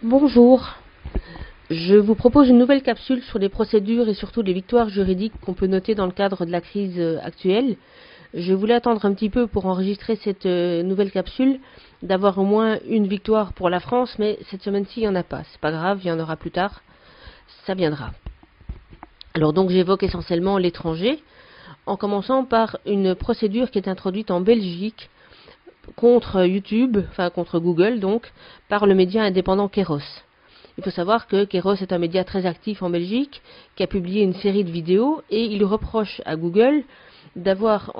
Bonjour, je vous propose une nouvelle capsule sur les procédures et surtout les victoires juridiques qu'on peut noter dans le cadre de la crise actuelle. Je voulais attendre un petit peu pour enregistrer cette nouvelle capsule, d'avoir au moins une victoire pour la France, mais cette semaine-ci il n'y en a pas. C'est pas grave, il y en aura plus tard, ça viendra. Alors donc j'évoque essentiellement l'étranger, en commençant par une procédure qui est introduite en Belgique contre YouTube, enfin contre Google donc, par le média indépendant Keros. Il faut savoir que Keros est un média très actif en Belgique, qui a publié une série de vidéos, et il reproche à Google d'avoir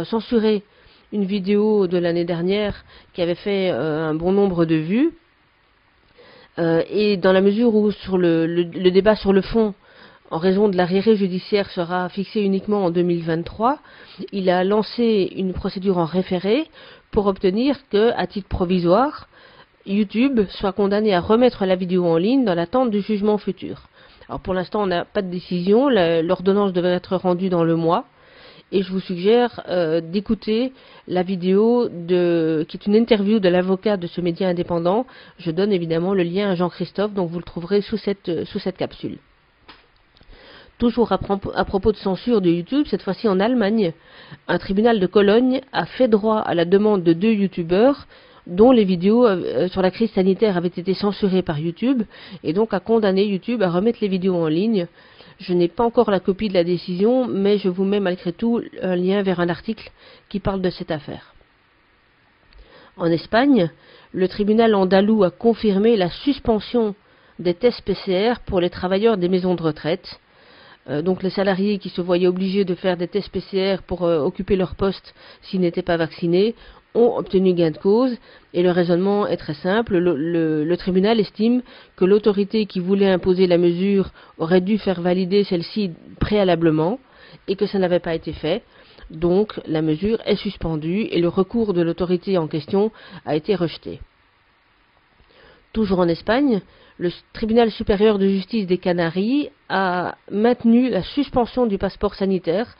censuré une vidéo de l'année dernière qui avait fait un bon nombre de vues, et dans la mesure où sur le débat sur le fond, en raison de l'arriéré judiciaire, sera fixé uniquement en 2023, il a lancé une procédure en référé pour obtenir que, à titre provisoire, YouTube soit condamné à remettre la vidéo en ligne dans l'attente du jugement futur. Alors pour l'instant, on n'a pas de décision, l'ordonnance devrait être rendue dans le mois, et je vous suggère d'écouter la vidéo qui est une interview de l'avocat de ce média indépendant. Je donne évidemment le lien à Jean-Christophe, donc vous le trouverez sous cette capsule. Toujours à propos de censure de YouTube, cette fois-ci en Allemagne, un tribunal de Cologne a fait droit à la demande de 2 youtubeurs dont les vidéos sur la crise sanitaire avaient été censurées par YouTube, et donc a condamné YouTube à remettre les vidéos en ligne. Je n'ai pas encore la copie de la décision, mais je vous mets malgré tout un lien vers un article qui parle de cette affaire. En Espagne, le tribunal andalou a confirmé la suspension des tests PCR pour les travailleurs des maisons de retraite. Donc les salariés qui se voyaient obligés de faire des tests PCR pour occuper leur poste s'ils n'étaient pas vaccinés ont obtenu gain de cause, et le raisonnement est très simple. Le tribunal estime que l'autorité qui voulait imposer la mesure aurait dû faire valider celle-ci préalablement et que ça n'avait pas été fait. Donc la mesure est suspendue et le recours de l'autorité en question a été rejeté. Toujours en Espagne, le tribunal supérieur de justice des Canaries a maintenu la suspension du passeport sanitaire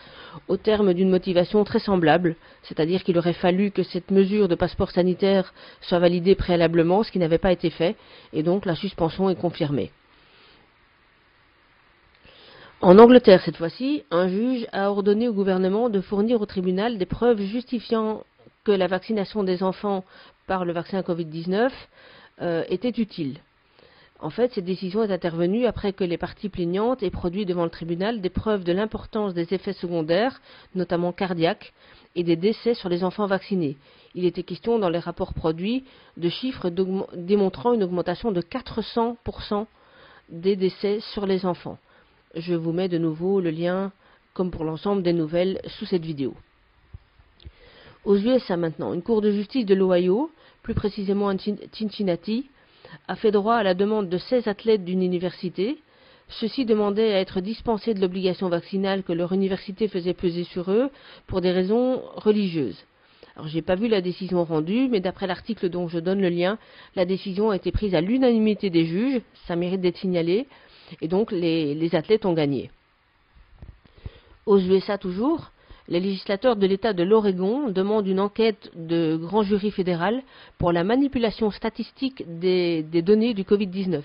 au terme d'une motivation très semblable, c'est-à-dire qu'il aurait fallu que cette mesure de passeport sanitaire soit validée préalablement, ce qui n'avait pas été fait, et donc la suspension est confirmée. En Angleterre, cette fois-ci, un juge a ordonné au gouvernement de fournir au tribunal des preuves justifiant que la vaccination des enfants par le vaccin Covid-19 était utile. En fait, cette décision est intervenue après que les parties plaignantes aient produit devant le tribunal des preuves de l'importance des effets secondaires, notamment cardiaques, et des décès sur les enfants vaccinés. Il était question dans les rapports produits de chiffres démontrant une augmentation de 400% des décès sur les enfants. Je vous mets de nouveau le lien, comme pour l'ensemble des nouvelles, sous cette vidéo. Aux USA maintenant, une cour de justice de l'Ohio, plus précisément à Cincinnati, a fait droit à la demande de 16 athlètes d'une université. Ceux-ci demandaient à être dispensés de l'obligation vaccinale que leur université faisait peser sur eux pour des raisons religieuses. Alors, j'ai pas vu la décision rendue, mais d'après l'article dont je donne le lien, la décision a été prise à l'unanimité des juges, ça mérite d'être signalé, et donc les athlètes ont gagné. Aux USA toujours, les législateurs de l'État de l'Oregon demandent une enquête de grand jury fédéral pour la manipulation statistique des données du Covid-19.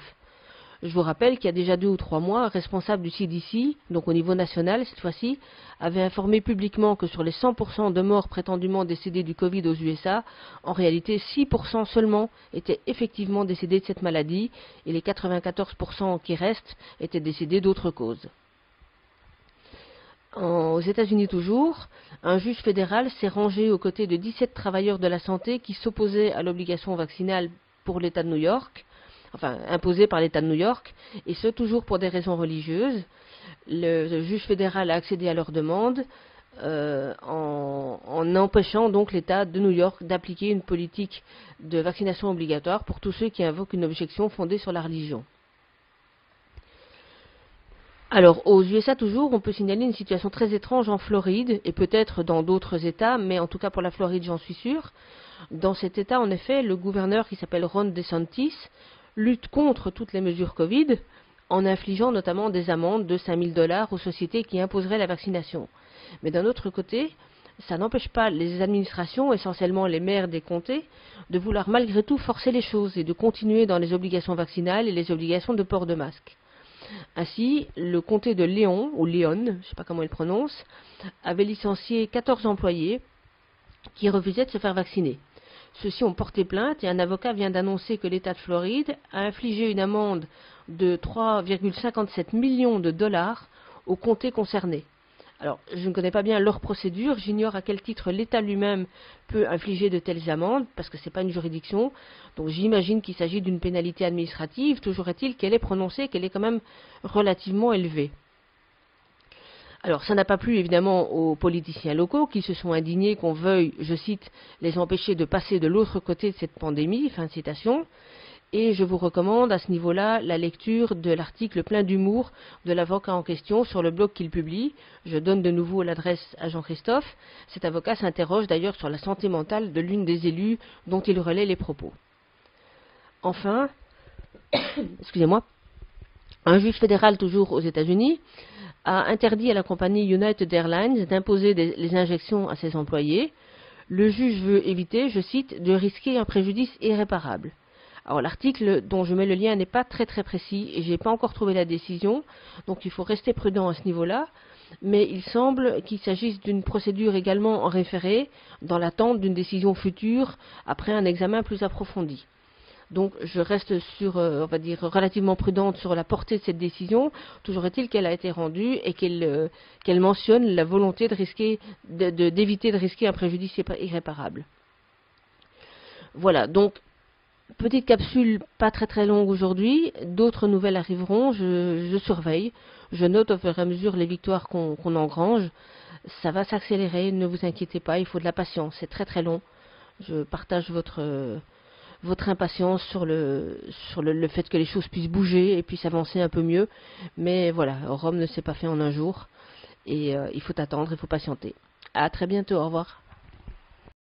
Je vous rappelle qu'il y a déjà 2 ou 3 mois, un responsable du CDC, donc au niveau national cette fois-ci, avait informé publiquement que sur les 100% de morts prétendument décédés du Covid aux USA, en réalité 6% seulement étaient effectivement décédés de cette maladie, et les 94% qui restent étaient décédés d'autres causes. Aux États-Unis toujours, un juge fédéral s'est rangé aux côtés de 17 travailleurs de la santé qui s'opposaient à l'obligation vaccinale pour l'État de New York, enfin imposée par l'État de New York, et ce toujours pour des raisons religieuses. Le juge fédéral a accédé à leur demande en empêchant donc l'État de New York d'appliquer une politique de vaccination obligatoire pour tous ceux qui invoquent une objection fondée sur la religion. Alors, aux USA toujours, on peut signaler une situation très étrange en Floride, et peut-être dans d'autres États, mais en tout cas pour la Floride, j'en suis sûre. Dans cet État, en effet, le gouverneur qui s'appelle Ron DeSantis lutte contre toutes les mesures Covid, en infligeant notamment des amendes de 5 000 $ aux sociétés qui imposeraient la vaccination. Mais d'un autre côté, ça n'empêche pas les administrations, essentiellement les maires des comtés, de vouloir malgré tout forcer les choses et de continuer dans les obligations vaccinales et les obligations de port de masque. Ainsi, le comté de Léon, ou Léon, je ne sais pas comment il prononce, avait licencié 14 employés qui refusaient de se faire vacciner. Ceux-ci ont porté plainte et un avocat vient d'annoncer que l'État de Floride a infligé une amende de 3,57 millions de dollars au comté concerné. Alors, je ne connais pas bien leur procédure, j'ignore à quel titre l'État lui-même peut infliger de telles amendes, parce que ce n'est pas une juridiction, donc j'imagine qu'il s'agit d'une pénalité administrative, toujours est-il qu'elle est prononcée, qu'elle est quand même relativement élevée. Alors, ça n'a pas plu évidemment aux politiciens locaux qui se sont indignés qu'on veuille, je cite, les empêcher de passer de l'autre côté de cette pandémie, fin de citation. Et je vous recommande à ce niveau-là la lecture de l'article plein d'humour de l'avocat en question sur le blog qu'il publie. Je donne de nouveau l'adresse à Jean-Christophe. Cet avocat s'interroge d'ailleurs sur la santé mentale de l'une des élues dont il relaie les propos. Enfin, excusez-moi, un juge fédéral toujours aux États-Unis a interdit à la compagnie United Airlines d'imposer les injections à ses employés. Le juge veut éviter, je cite, de risquer un préjudice irréparable. Alors l'article dont je mets le lien n'est pas très précis et je n'ai pas encore trouvé la décision, donc il faut rester prudent à ce niveau-là, mais il semble qu'il s'agisse d'une procédure également en référé dans l'attente d'une décision future après un examen plus approfondi. Donc je reste on va dire, relativement prudente sur la portée de cette décision, toujours est-il qu'elle a été rendue et qu'elle mentionne la volonté d'éviter de risquer un préjudice irréparable. Voilà, donc petite capsule pas très longue aujourd'hui, d'autres nouvelles arriveront, je surveille, je note au fur et à mesure les victoires qu'on engrange, ça va s'accélérer, ne vous inquiétez pas, il faut de la patience, c'est très long, je partage votre impatience sur le fait que les choses puissent bouger et puissent avancer un peu mieux, mais voilà, Rome ne s'est pas fait en un jour, et il faut attendre, il faut patienter. À très bientôt, au revoir.